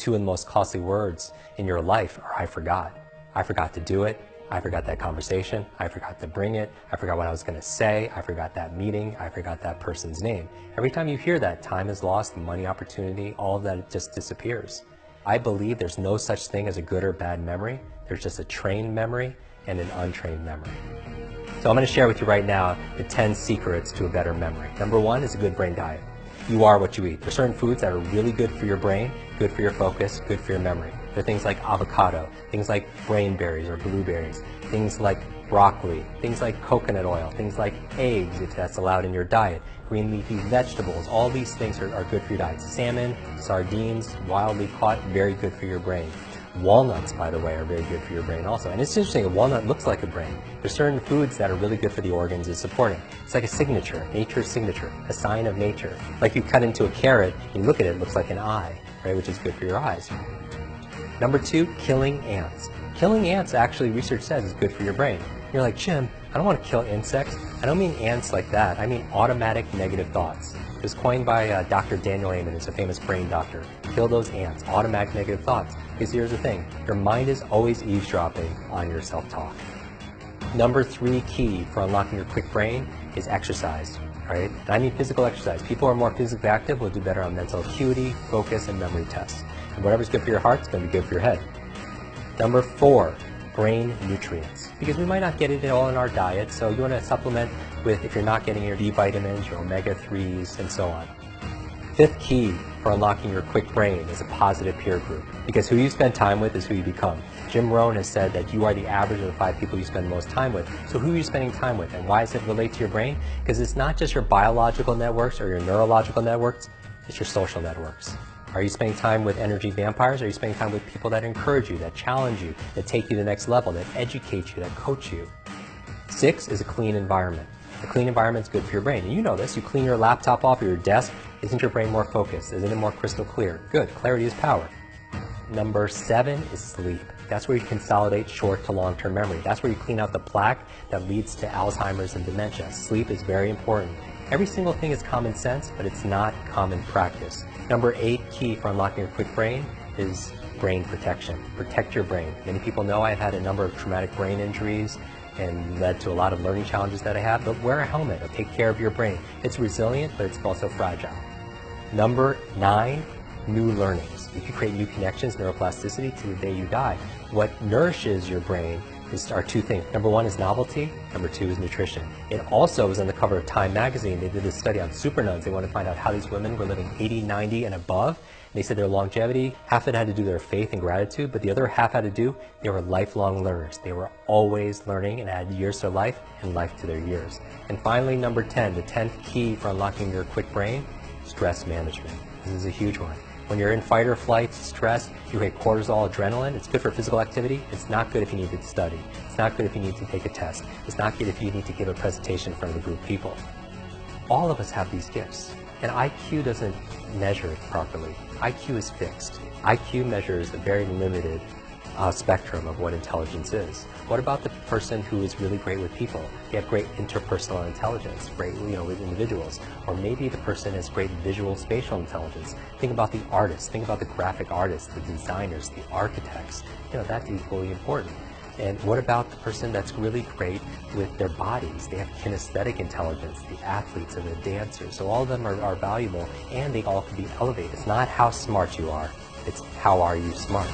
two of the most costly words in your life are I forgot. I forgot to do it. I forgot that conversation. I forgot to bring it. I forgot what I was going to say. I forgot that meeting. I forgot that person's name. Every time you hear that, time is lost, money, opportunity, all of that just disappears. I believe there's no such thing as a good or bad memory. There's just a trained memory and an untrained memory. So I'm going to share with you right now the 10 secrets to a better memory. Number one is a good brain diet. You are what you eat. There's certain foods that are really good for your brain, good for your focus, good for your memory. There are things like avocado, things like brain berries or blueberries, things like broccoli, things like coconut oil, things like eggs, if that's allowed in your diet, green leafy vegetables. All these things are good for your diet. Salmon, sardines, wildly caught, very good for your brain. Walnuts, by the way, are very good for your brain also. And it's interesting, a walnut looks like a brain. There's certain foods that are really good for the organs it's supporting. It's like a signature, nature's signature, a sign of nature. Like you cut into a carrot, you look at it, it looks like an eye, right, which is good for your eyes. Number two, killing ants. Killing ants, actually, research says, is good for your brain. You're like, Jim, I don't want to kill insects. I don't mean ants like that. I mean automatic negative thoughts. It was coined by Dr. Daniel Amen, who's a famous brain doctor. Kill those ants, automatic negative thoughts. Because here's the thing, your mind is always eavesdropping on your self-talk. Number three key for unlocking your quick brain is exercise, right? And I mean physical exercise. People who are more physically active will do better on mental acuity, focus, and memory tests. And whatever's good for your heart is going to be good for your head. Number four, brain nutrients. Because we might not get it all in our diet, so you want to supplement with, if you're not getting your B vitamins, your omega-3s, and so on. Fifth key for unlocking your quick brain is a positive peer group. Because who you spend time with is who you become. Jim Rohn has said that you are the average of the 5 people you spend the most time with. So who are you spending time with? And why does it relate to your brain? Because it's not just your biological networks or your neurological networks, it's your social networks. Are you spending time with energy vampires? Or are you spending time with people that encourage you, that challenge you, that take you to the next level, that educate you, that coach you? 6 is a clean environment. A clean environment is good for your brain. And you know this. You clean your laptop off or your desk. Isn't your brain more focused? Isn't it more crystal clear? Good. Clarity is power. Number 7 is sleep. That's where you consolidate short to long-term memory. That's where you clean out the plaque that leads to Alzheimer's and dementia. Sleep is very important. Every single thing is common sense, but it's not common practice. Number 8 key for unlocking your quick brain is brain protection. Protect your brain. Many people know I've had a number of traumatic brain injuries and led to a lot of learning challenges that I have, but wear a helmet. It'll take care of your brain. It's resilient, but it's also fragile. Number 9, new learnings. You can create new connections, neuroplasticity, to the day you die. What nourishes your brain are 2 things. Number 1 is novelty. Number 2 is nutrition. It also was on the cover of Time magazine. They did this study on super nuns. They wanted to find out how these women were living 80, 90, and above. They said their longevity, half it had to do with their faith and gratitude, but the other half had to do, they were lifelong learners. They were always learning and added years to their life and life to their years. And finally, number 10, the 10th key for unlocking your quick brain, stress management. This is a huge one. When you're in fight or flight, stress, you get cortisol, adrenaline. It's good for physical activity. It's not good if you need to study. It's not good if you need to take a test. It's not good if you need to give a presentation in front of a group of people. All of us have these gifts, and IQ doesn't measure it properly. IQ is fixed. IQ measures a very limited spectrum of what intelligence is. What about the person who is really great with people? They have great interpersonal intelligence, great, with individuals. Or maybe the person has great visual spatial intelligence. Think about the artists. Think about the graphic artists, the designers, the architects. That's equally important. And what about the person that's really great with their bodies? They have kinesthetic intelligence, the athletes and the dancers. So all of them are valuable, and they all can be elevated. It's not how smart you are, it's how are you smart.